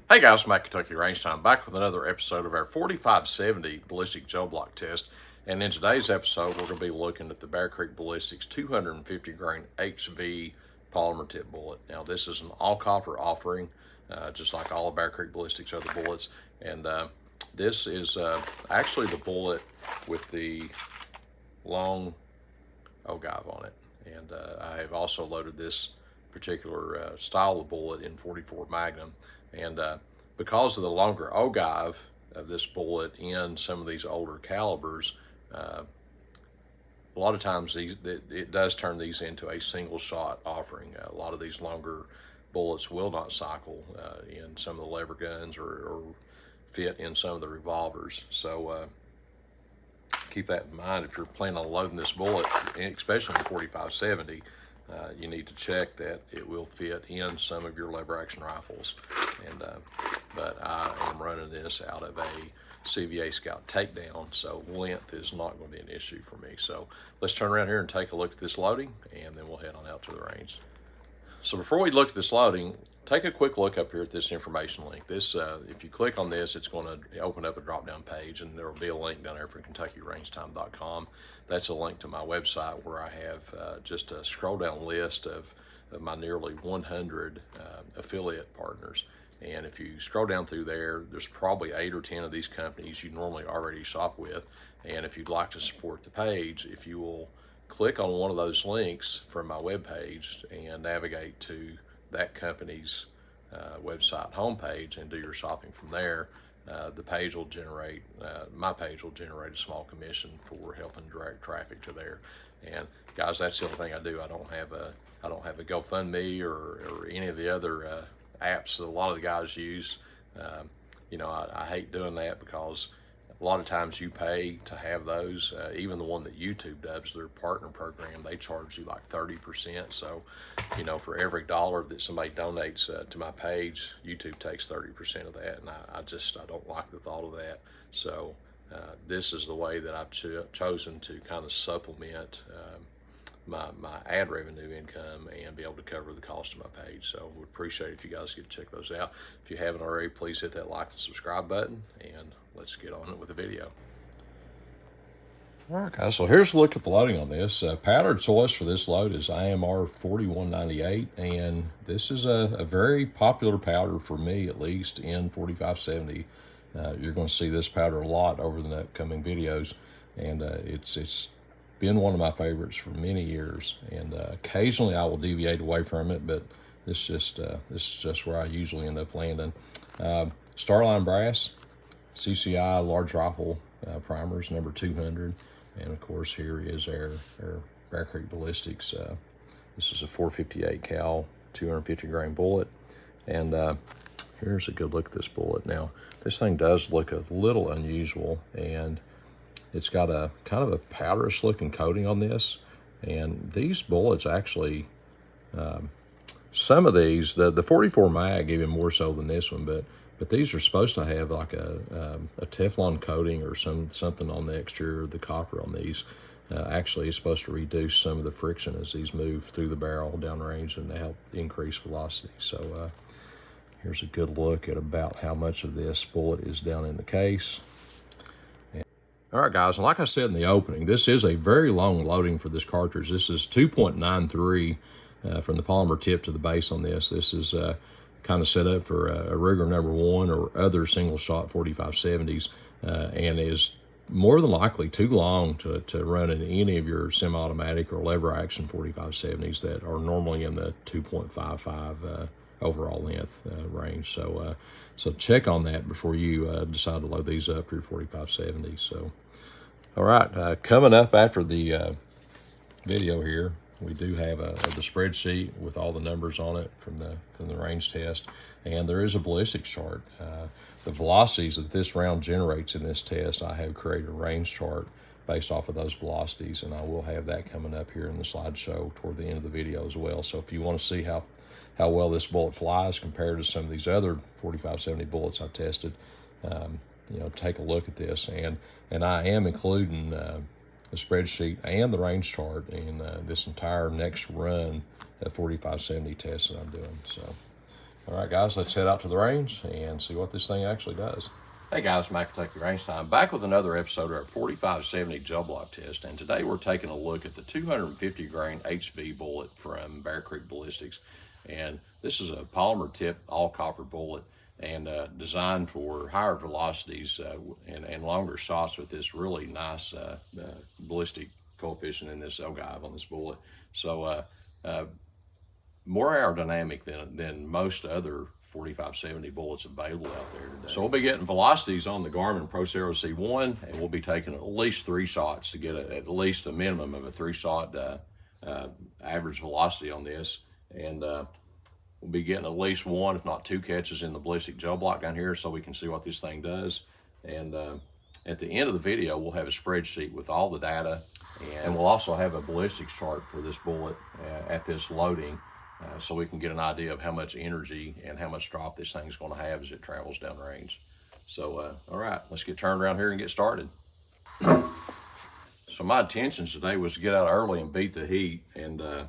Hey guys, Matt Kentucky Range Time, back with another episode of our 4570 ballistic gel block test. And in today's episode, we're going to be looking at the Bear Creek Ballistics 250 grain HV polymer tip bullet. Now, this is an all copper offering, just like all of Bear Creek Ballistics other bullets. And this is actually the bullet with the long ogive on it. And I have also loaded this particular style of bullet in 44 Magnum. And because of the longer ogive of this bullet in some of these older calibers, a lot of times it does turn these into a single shot offering. A lot of these longer bullets will not cycle in some of the lever guns or fit in some of the revolvers. So keep that in mind if you're planning on loading this bullet, especially in 4570. You need to check that it will fit in some of your lever action rifles. But I am running this out of a CVA Scout takedown, so length is not going to be an issue for me. So let's turn around here and take a look at this loading, and then we'll head on out to the range. So before we look at this loading, take a quick look up here at this information link. This, if you click on this, it's going to open up a drop-down page, and there will be a link down there for KentuckyRangeTime.com. That's a link to my website where I have just a scroll-down list of my nearly 100 affiliate partners. And if you scroll down through there, there's probably 8 or 10 of these companies you normally already shop with. And if you'd like to support the page, if you will click on one of those links from my webpage and navigate to that company's website homepage and do your shopping from there, the page will generate, my page will generate a small commission for helping direct traffic to there. And guys, that's the only thing I do. I don't have a GoFundMe or any of the other apps that a lot of the guys use. I hate doing that because a lot of times you pay to have those. Even the one that YouTube does, their partner program, they charge you like 30%. So, for every dollar that somebody donates to my page, YouTube takes 30% of that, and I don't like the thought of that. So this is the way that I've chosen to kind of supplement my ad revenue income and be able to cover the cost of my page. So would appreciate if you guys could check those out. If you haven't already, please hit that like and subscribe button, and let's get on it with the video. All right, guys, so here's a look at the loading on this. Powder choice for this load is IMR 4198, and this is a very popular powder for me, at least in 4570. You're going to see this powder a lot over the upcoming videos, and it's been one of my favorites for many years, and occasionally I will deviate away from it, but this is just where I usually end up landing. Starline Brass, CCI large rifle primers, number 200, and of course here is our Bear Creek Ballistics. This is a 458 cal 250 grain bullet, and here's a good look at this bullet. Now this thing does look a little unusual, and it's got a kind of a powderish looking coating on this, and these bullets actually, some of these, the 44 mag even more so than this one, but these are supposed to have like a Teflon coating or something on the exterior of the copper on these. Actually, it's supposed to reduce some of the friction as these move through the barrel downrange and help increase velocity. So here's a good look at about how much of this bullet is down in the case. All right, guys, and like I said in the opening, this is a very long loading for this cartridge. This is 2.93 from the polymer tip to the base on this. This is kind of set up for a Ruger number 1 or other single shot 4570s, and is more than likely too long to run in any of your semi-automatic or lever action 4570s that are normally in the 2.55 overall length range. So check on that before you decide to load these up for your 4570. So, all right, coming up after the video here, we do have the spreadsheet with all the numbers on it from the range test, and there is a ballistics chart. The velocities that this round generates in this test, I have created a range chart based off of those velocities, and I will have that coming up here in the slideshow toward the end of the video as well. So if you want to see how well this bullet flies compared to some of these other 4570 bullets I've tested, take a look at this. And I am including the spreadsheet and the range chart in this entire next run of 4570 tests that I'm doing. So All right, guys, let's head out to the range and see what this thing actually does. Hey guys, Mac Kentucky Range Time, back with another episode of our 4570 gel block test, and today we're taking a look at the 250 grain HV bullet from Bear Creek Ballistics. And this is a polymer tip all copper bullet, and designed for higher velocities and longer shots with this really nice ballistic coefficient in this ogive on this bullet. So more aerodynamic than most other 4570 bullets available out there today. So we'll be getting velocities on the Garmin ProZero C1, and we'll be taking at least 3 shots to get at least a minimum of a 3-shot average velocity on this. And we'll be getting at least 1, if not 2 catches in the ballistic gel block down here so we can see what this thing does. And at the end of the video, we'll have a spreadsheet with all the data, and we'll also have a ballistics chart for this bullet at this loading, so we can get an idea of how much energy and how much drop this thing's going to have as it travels downrange. So, all right, let's get turned around here and get started. So my intentions today was to get out early and beat the heat, and it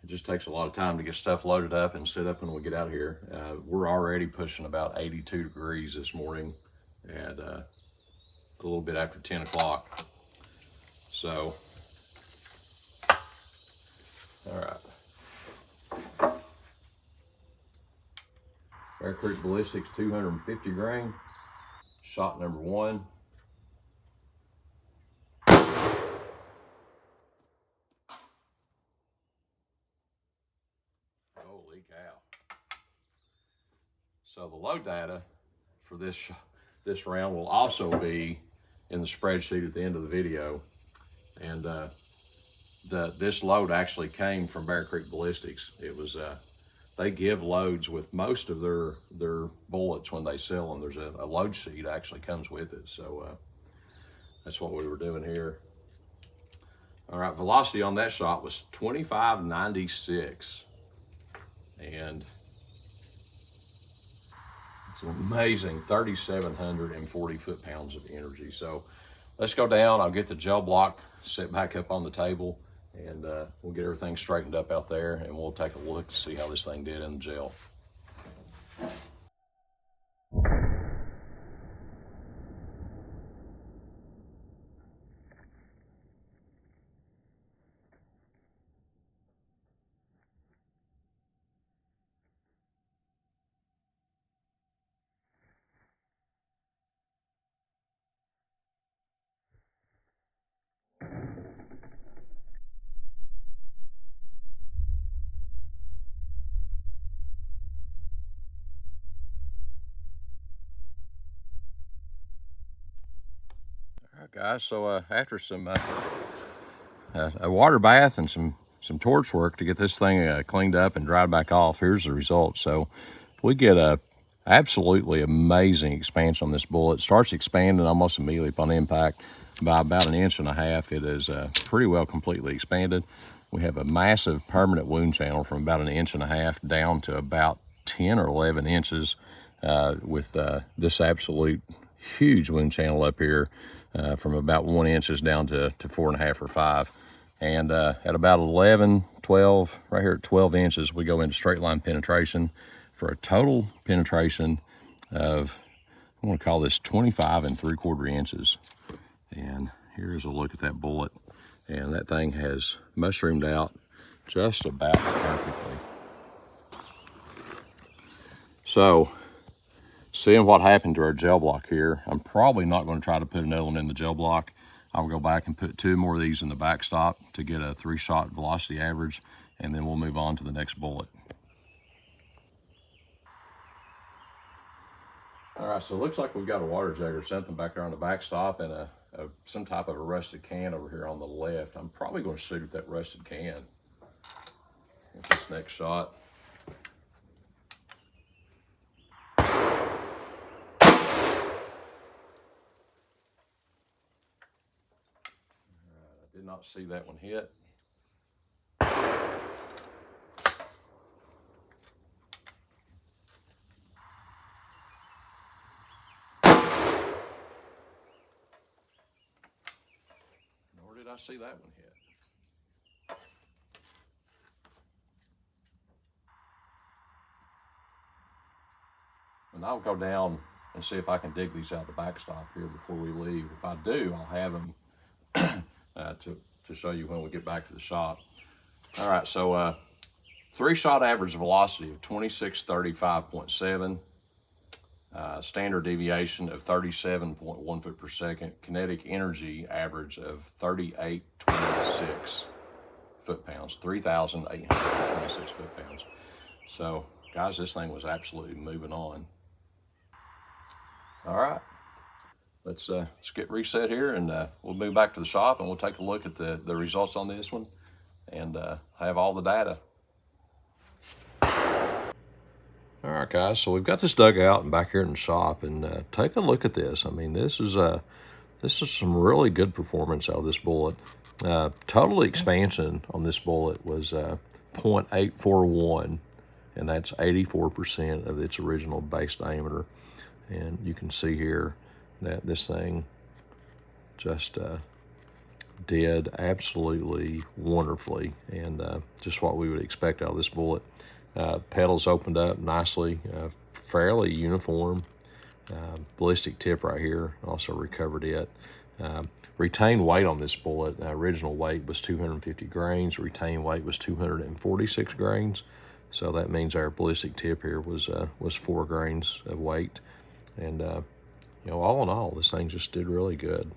just takes a lot of time to get stuff loaded up and set up when we get out here. We're already pushing about 82 degrees this morning at a little bit after 10 o'clock. So, all right. Bear Creek Ballistics 250 grain, shot number 1. Holy cow. So the load data for this round will also be in the spreadsheet at the end of the video. And this load actually came from Bear Creek Ballistics. It was they give loads with most of their bullets when they sell them. There's a load sheet actually comes with it. So that's what we were doing here. All right, velocity on that shot was 2596. And it's an amazing 3,740 foot-pounds of energy. So let's go down. I'll get the gel block set back up on the table, and we'll get everything straightened up out there, and we'll take a look to see how this thing did in the gel. All right, guys, so after some a water bath and some torch work to get this thing cleaned up and dried back off, here's the result. So we get a absolutely amazing expansion on this bullet. It starts expanding almost immediately upon impact. By about 1.5 inches, it is pretty well completely expanded. We have a massive permanent wound channel from about 1.5 inches down to about 10 or 11 inches with this absolute huge wound channel up here from about 1 inches down to 4.5 or 5. And at about 11, 12, right here at 12 inches, we go into straight line penetration for a total penetration of, I want to call this 25 3/4 inches. And here's a look at that bullet. And that thing has mushroomed out just about perfectly. So, seeing what happened to our gel block here, I'm probably not going to try to put another one in the gel block. I'll go back and put 2 more of these in the backstop to get a 3-shot velocity average, and then we'll move on to the next bullet. All right, so it looks like we've got a water jug or something back there on the backstop, and some type of a rusted can over here on the left. I'm probably going to shoot at that rusted can with this next shot. Did not see that one hit. Nor did I see that one hit. and I'll go down and see if I can dig these out the backstop here before we leave. If I do, I'll have them to show you when we get back to the shop. All right, so 3-shot average velocity of 2635.7, standard deviation of 37.1 foot per second, kinetic energy average of 3826 foot-pounds, 3,826 foot-pounds. So, guys, this thing was absolutely moving on. All right, let's get reset here, and we'll move back to the shop, and we'll take a look at the results on this one, and have all the data. All right, guys, so we've got this dug out and back here in the shop, and take a look at this. I mean, this is some really good performance out of this bullet. Total expansion on this bullet was 0.841, and that's 84% of its original base diameter. And you can see here that this thing just did absolutely wonderfully, and just what we would expect out of this bullet. Petals opened up nicely, fairly uniform. Ballistic tip right here, also recovered it. Retained weight on this bullet, original weight was 250 grains, retained weight was 246 grains. So that means our ballistic tip here was 4 grains of weight. And, you know, all in all, this thing just did really good.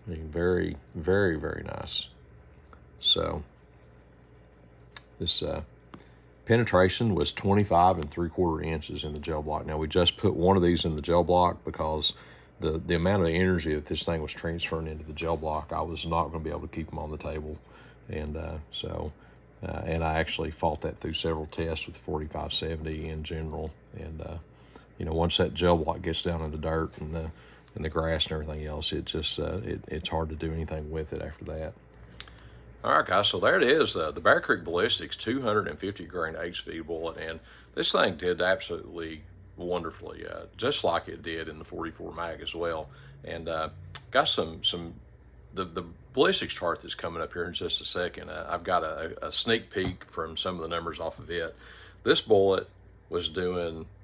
I mean, very, very, very nice. So this penetration was 25 3/4 inches in the gel block. Now, we just put one of these in the gel block because the amount of energy that this thing was transferring into the gel block, I was not going to be able to keep them on the table. And and I actually fought that through several tests with 4570 in general. And you know, once that gel block gets down in the dirt and the grass and everything else, it just it's hard to do anything with it after that. All right, guys, so there it is, the Bear Creek Ballistics 250 grain HV bullet, and this thing did absolutely wonderfully, just like it did in the 44 mag as well. And got the ballistics chart that's coming up here in just a second. I've got a sneak peek from some of the numbers off of it. This bullet was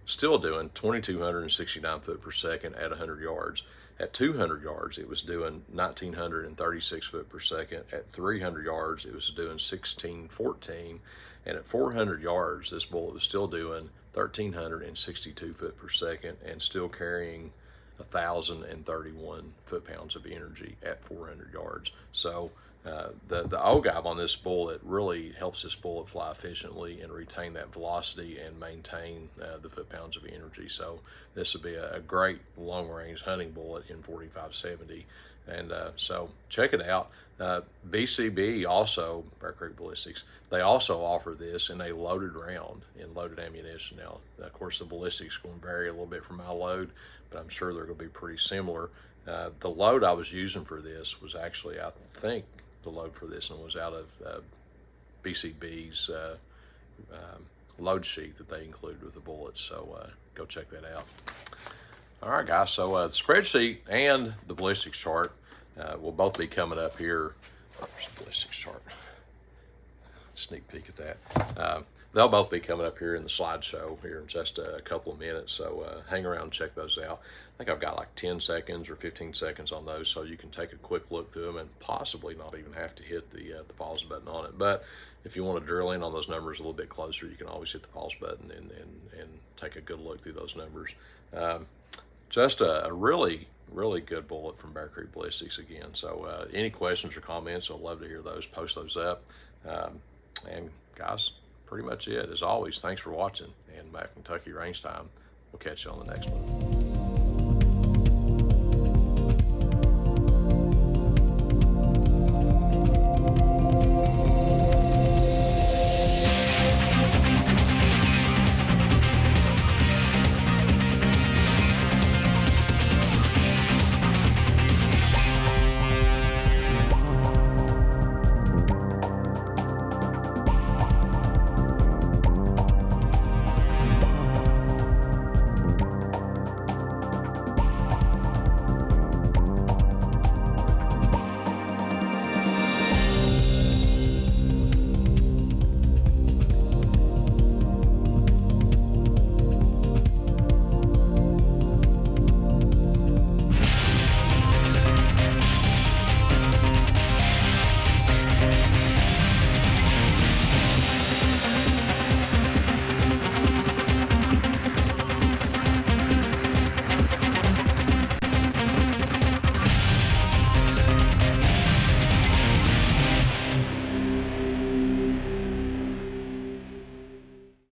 still doing 2,269 foot per second at 100 yards. At 200 yards, it was doing 1,936 foot per second. At 300 yards, it was doing 1,614. And at 400 yards, this bullet was still doing 1,362 foot per second and still carrying 1,031 foot-pounds of energy at 400 yards. So the ogive on this bullet really helps this bullet fly efficiently and retain that velocity and maintain the foot-pounds of energy. So this would be a great long-range hunting bullet in 4570. And so check it out. BCB also, Bear Creek Ballistics, they also offer this in a loaded round in loaded ammunition. Now, of course, the ballistics are going to vary a little bit from my load, but I'm sure they're going to be pretty similar. The load I was using for this was actually, I think, the load for this one was out of BCB's load sheet that they included with the bullets. So go check that out. All right, guys, so the spreadsheet and the ballistics chart will both be coming up here. There's the ballistics chart. Sneak peek at that. They'll both be coming up here in the slideshow here in just a couple of minutes, so hang around and check those out. I think I've got like 10 seconds or 15 seconds on those, so you can take a quick look through them and possibly not even have to hit the pause button on it. But if you want to drill in on those numbers a little bit closer, you can always hit the pause button and take a good look through those numbers. Just a really good bullet from Bear Creek Ballistics again. So any questions or comments, I'd love to hear those. Post those up. And guys, pretty much it. As always, thanks for watching. And back from Kentucky Range Time, we'll catch you on the next one.